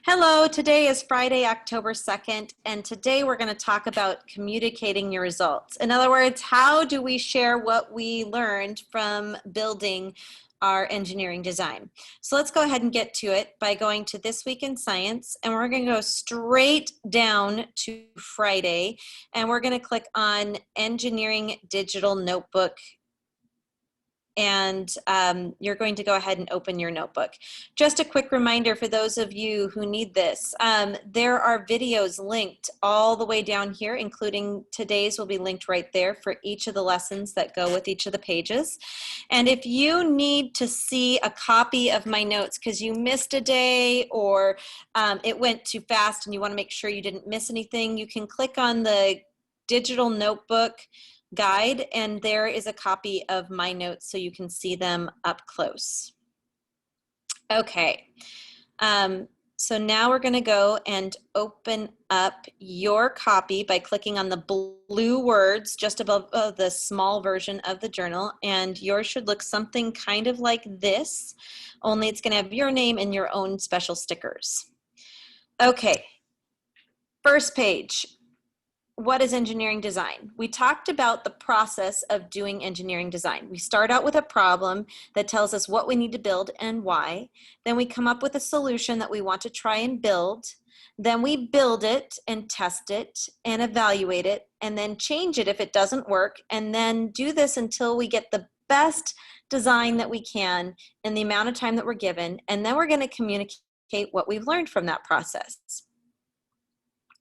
Hello, today is Friday, October 2nd, and today we're going to talk about communicating your results. In other words, how do we share what we learned from building our engineering design? So let's go ahead and get to it by going to This Week in Science, and we're going to go straight down to Friday, and we're going to click on Engineering Digital Notebook, and you're going to go ahead and open your notebook. Just a quick reminder for those of you who need this, there are videos linked all the way down here, including today's will be linked right there for each of the lessons that go with each of the pages. And if you need to see a copy of my notes because you missed a day or it went too fast and you want to make sure you didn't miss anything, you can click on the digital notebook guide, and there is a copy of my notes so you can see them up close. Okay, so now we're going to go and open up your copy by clicking on the blue words just above the small version of the journal, and yours should look something kind of like this, only it's going to have your name and your own special stickers. Okay, first page. What is engineering design? We talked about the process of doing engineering design. We start out with a problem that tells us what we need to build and why. Then we come up with a solution that we want to try and build. Then we build it and test it and evaluate it and then change it if it doesn't work, and then do this until we get the best design that we can in the amount of time that we're given, and then we're going to communicate what we've learned from that process.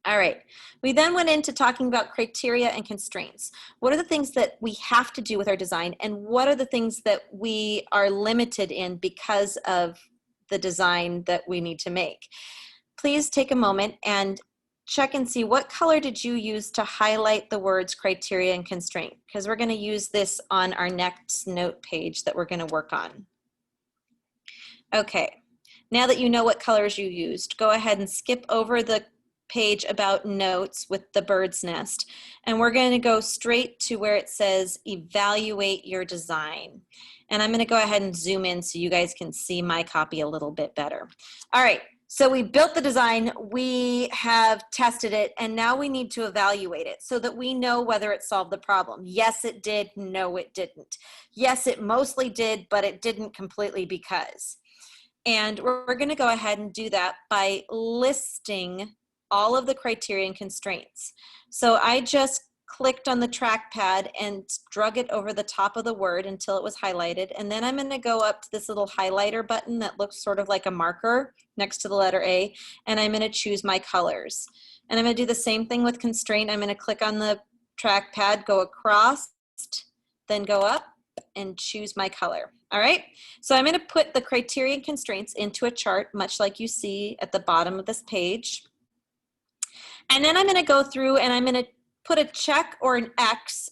All right, we then went into talking about criteria and constraints. What are the things that we have to do with our design, and what are the things that we are limited in because of the design that we need to make? Please take a moment and check and see what color did you use to highlight the words criteria and constraint, because we're going to use this on our next note page that we're going to work on. Okay, now that you know what colors you used, go ahead and skip over the page about notes with the bird's nest, and we're going to go straight to where it says evaluate your design. And I'm going to go ahead and zoom in so you guys can see my copy a little bit better. All right, so we built the design, we have tested it, and now we need to evaluate it so that we know whether it solved the problem. Yes, it did. No, it didn't. Yes, it mostly did, but it didn't completely because. And we're going to go ahead and do that by listing all of the criteria and constraints. So I just clicked on the trackpad and drug it over the top of the word until it was highlighted. And then I'm going to go up to this little highlighter button that looks sort of like a marker next to the letter A, and I'm going to choose my colors. And I'm going to do the same thing with constraint. I'm going to click on the trackpad, go across, then go up and choose my color. All right, so I'm going to put the criteria and constraints into a chart, much like you see at the bottom of this page. And then I'm going to go through and I'm going to put a check or an X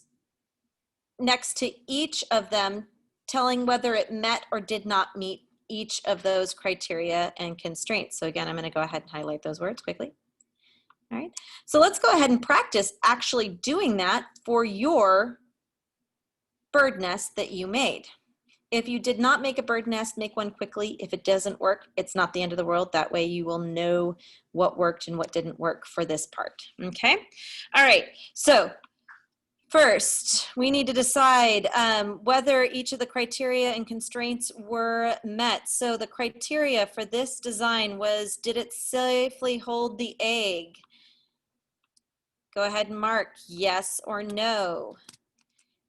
next to each of them, telling whether it met or did not meet each of those criteria and constraints. So again, I'm going to go ahead and highlight those words quickly. All right, so let's go ahead and practice actually doing that for your bird nest that you made. If you did not make a bird nest, make one quickly. If it doesn't work, it's not the end of the world. That way you will know what worked and what didn't work for this part, okay? All right, so first, we need to decide whether each of the criteria and constraints were met. So the criteria for this design was, did it safely hold the egg? Go ahead and mark yes or no.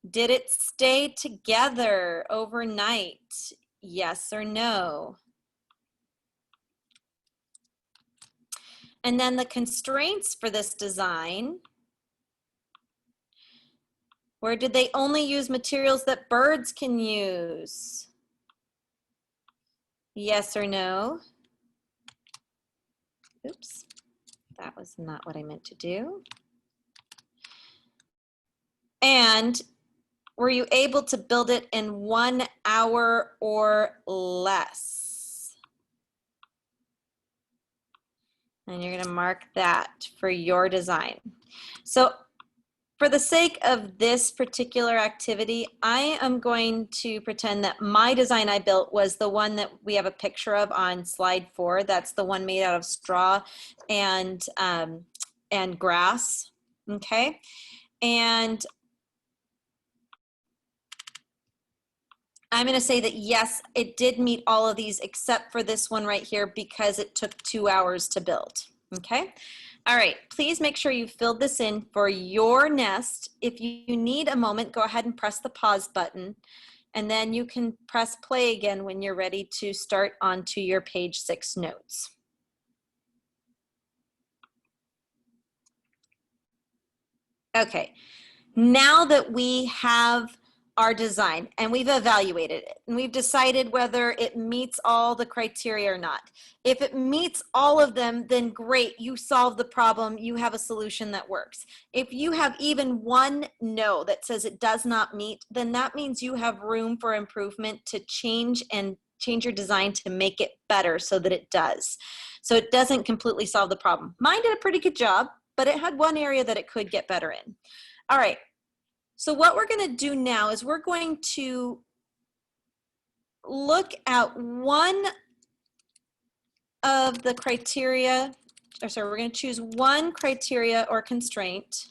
Did it stay together overnight? Yes or no? And then the constraints for this design, where did they only use materials that birds can use? Yes or no? Oops, that was not what I meant to do. And were you able to build it in 1 hour or less? And you're going to mark that for your design. So For the sake of this particular activity, I am going to pretend that my design I built was the one that we have a picture of on slide 4. That's the one made out of straw and grass, okay? And I'm going to say that yes, it did meet all of these except for this one right here because it took 2 hours to build, okay? All right, please make sure you filled this in for your nest. If you need a moment, go ahead and press the pause button, and then you can press play again when you're ready to start onto your page 6 notes. Okay, now that we have our design and we've evaluated it and we've decided whether it meets all the criteria or not. If it meets all of them, then great, you solve the problem, you have a solution that works. If you have even one no that says it does not meet, then that means you have room for improvement to change your design to make it better so that it does. So it doesn't completely solve the problem. Mine did a pretty good job, but it had one area that it could get better in. All right. So what we're going to do now is we're going to look at one of the criteria, or sorry, we're going to choose one criteria or constraint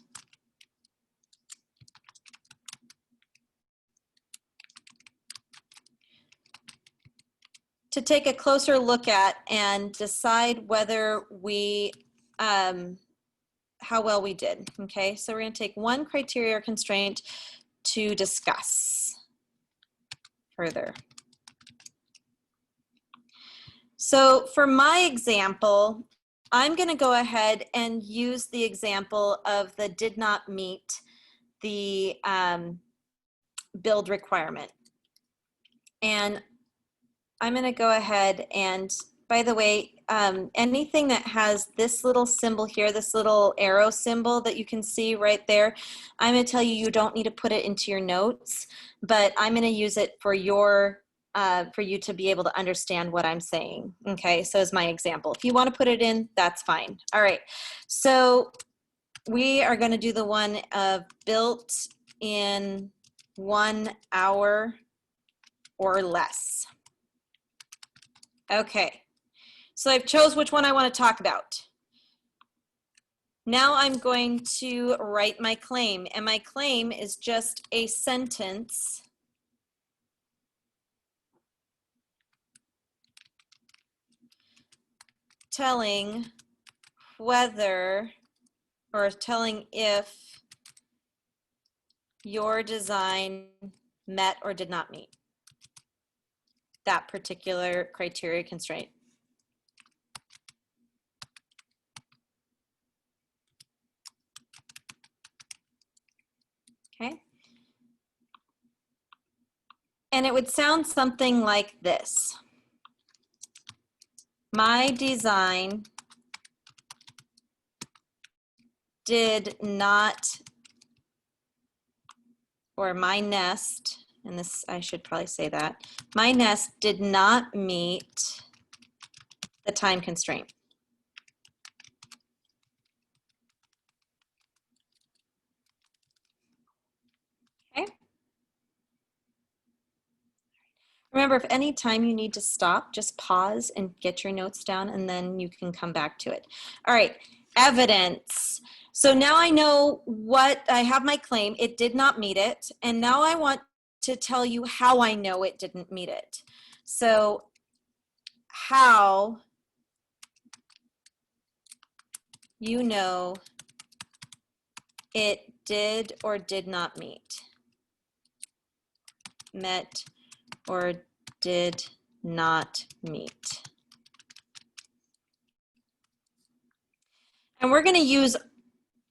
to take a closer look at and decide whether we, how well we did, okay? So we're going to take one criteria or constraint to discuss further. So for my example, I'm going to go ahead and use the example of the did not meet the build requirement. And I'm going to go ahead and, by the way, anything that has this little symbol here, this little arrow symbol that you can see right there, I'm going to tell you you don't need to put it into your notes, but I'm going to use it for your for you to be able to understand what I'm saying. Okay, so as my example. If you want to put it in, that's fine. All right, so we are going to do the one of built in 1 hour or less. Okay, so I've chose which one I want to talk about. Now I'm going to write my claim, and my claim is just a sentence telling whether, or telling if your design met or did not meet that particular criteria constraint. Okay. And it would sound something like this. My design did not, or my nest, and this, I should probably say that, my nest did not meet the time constraint. Okay. Remember, if any time you need to stop, just pause and get your notes down, and then you can come back to it. All right, evidence. So now I know what, I have my claim, it did not meet it, and now I want to tell you how I know it didn't meet it. So how you know it did or did not meet, met or did not meet. And we're going to use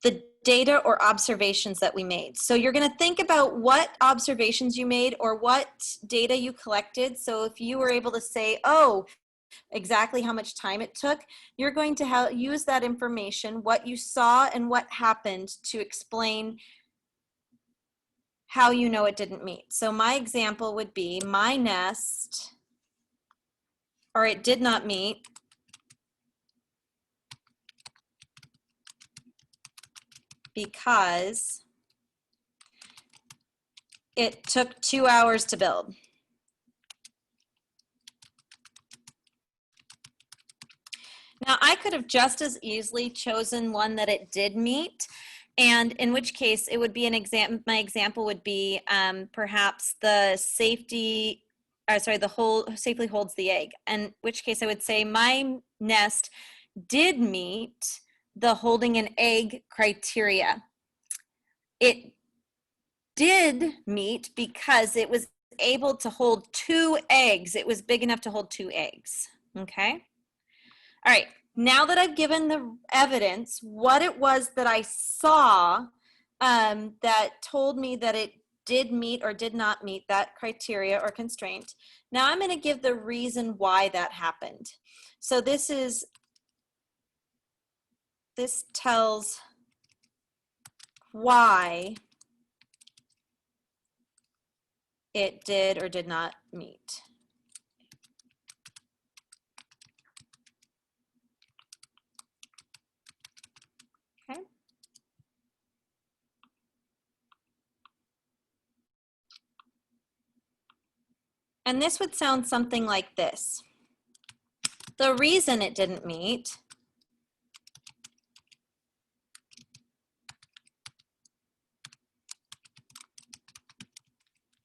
the data or observations that we made. So you're going to think about what observations you made or what data you collected. So if you were able to say, oh, exactly how much time it took, you're going to use that information, what you saw and what happened, to explain how you know it didn't meet. So my example would be my nest, or it did not meet because It took 2 hours to build. Now, I could have just as easily chosen one that it did meet, and in which case it would be an example. My example would be perhaps the safety, the hole safely holds the egg, in which case I would say my nest did meet the holding an egg criteria. It did meet because it was able to hold 2 eggs. It was big enough to hold 2 eggs, okay? All right, now that I've given the evidence, what it was that I saw that told me that it did meet or did not meet that criteria or constraint, now I'm going to give the reason why that happened. So this tells why it did or did not meet. Okay. And this would sound something like this. The reason it didn't meet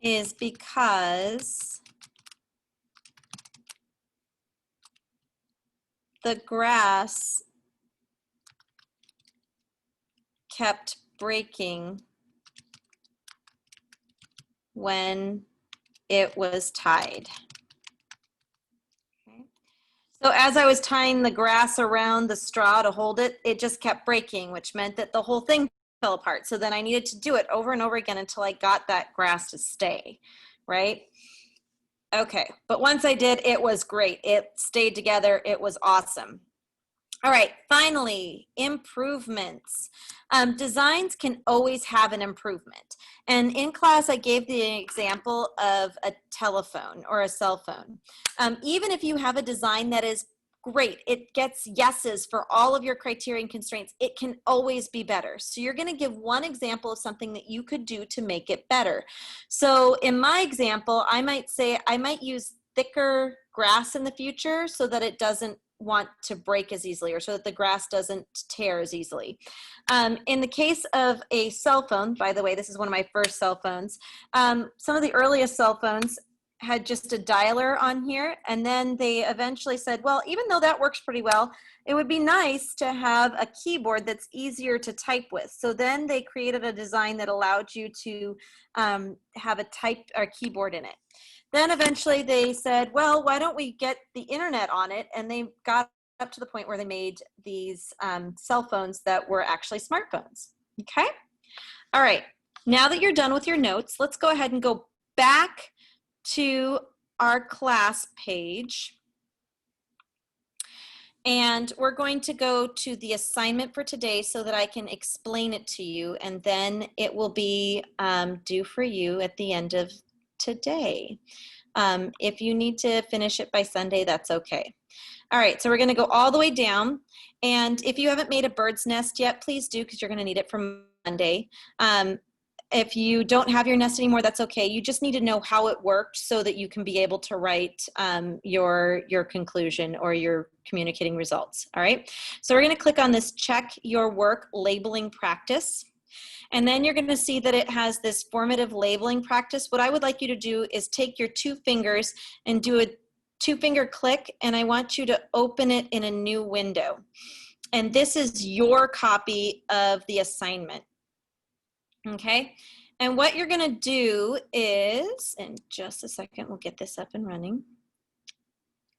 is because the grass kept breaking when it was tied. Okay. So as I was tying the grass around the straw to hold it, it just kept breaking, which meant that the whole thing fell apart. So then I needed to do it over and over again until I got that grass to stay, right? Okay, but once I did, it was great. It stayed together. It was awesome. All right, finally, improvements. Designs can always have an improvement. And in class, I gave the example of a telephone or a cell phone. Even if you have a design that is great, it gets yeses for all of your criteria and constraints, it can always be better. So you're going to give one example of something that you could do to make it better. So in my example, I might say I might use thicker grass in the future so that it doesn't want to break as easily, or so that the grass doesn't tear as easily. In the case of a cell phone, by the way, this is one of my first cell phones. Some of the earliest cell phones had just a dialer on here, and then they eventually said, well, even though that works pretty well, it would be nice to have a keyboard that's easier to type with. So then they created a design that allowed you to have a keyboard in it. Then eventually they said, well, why don't we get the internet on it? And they got up to the point where they made these cell phones that were actually smartphones. Okay? All right. Now that you're done with your notes, let's go ahead and go back to our class page. And we're going to go to the assignment for today so that I can explain it to you, and then it will be due for you at the end of today. If you need to finish it by Sunday, that's okay. All right, so we're going to go all the way down. And if you haven't made a bird's nest yet, please do, because you're going to need it for Monday. If you don't have your nest anymore, that's okay. You just need to know how it worked so that you can be able to write your conclusion or your communicating results. All right, so we're going to click on this check your work labeling practice. And then you're going to see that it has this formative labeling practice. What I would like you to do is take your 2 fingers and do a 2-finger click, and I want you to open it in a new window. And this is your copy of the assignment. Okay? And what you're going to do is, in just a second, we'll get this up and running.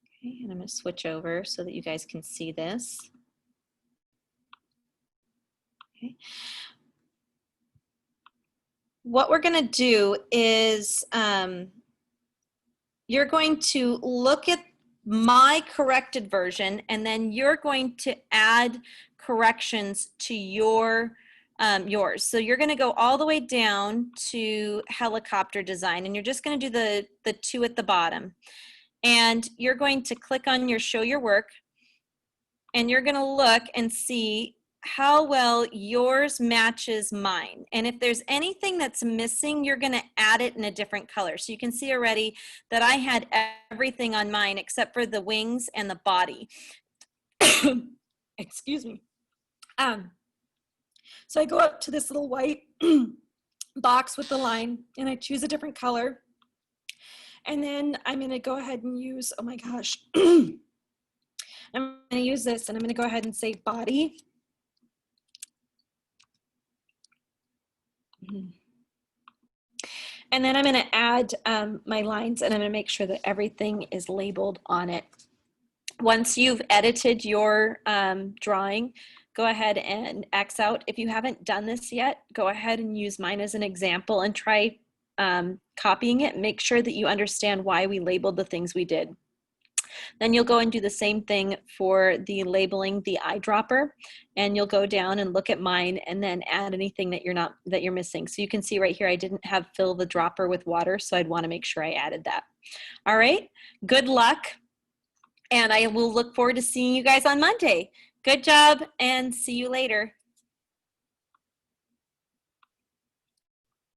Okay, and I'm going to switch over so that you guys can see this. Okay. What we're going to do is you're going to look at my corrected version, and then you're going to add corrections to yours. So you're going to go all the way down to helicopter design, and you're just going to do the 2 at the bottom. And you're going to click on your show your work, and you're going to look and see how well yours matches mine. And if there's anything that's missing, you're going to add it in a different color. So you can see already that I had everything on mine except for the wings and the body. Excuse me. So I go up to this little white box with the line and I choose a different color. And then I'm going to go ahead and use, oh my gosh, I'm going to use this and I'm going to go ahead and say body. And then I'm going to add my lines and I'm going to make sure that everything is labeled on it. Once you've edited your drawing, go ahead and X out. If you haven't done this yet, go ahead and use mine as an example and try copying it. Make sure that you understand why we labeled the things we did. Then you'll go and do the same thing for the labeling the eyedropper, and you'll go down and look at mine and then add anything that you're missing. So you can see right here, I didn't have fill the dropper with water, so I'd want to make sure I added that. All right, good luck, and I will look forward to seeing you guys on Monday. Good job, and see you later.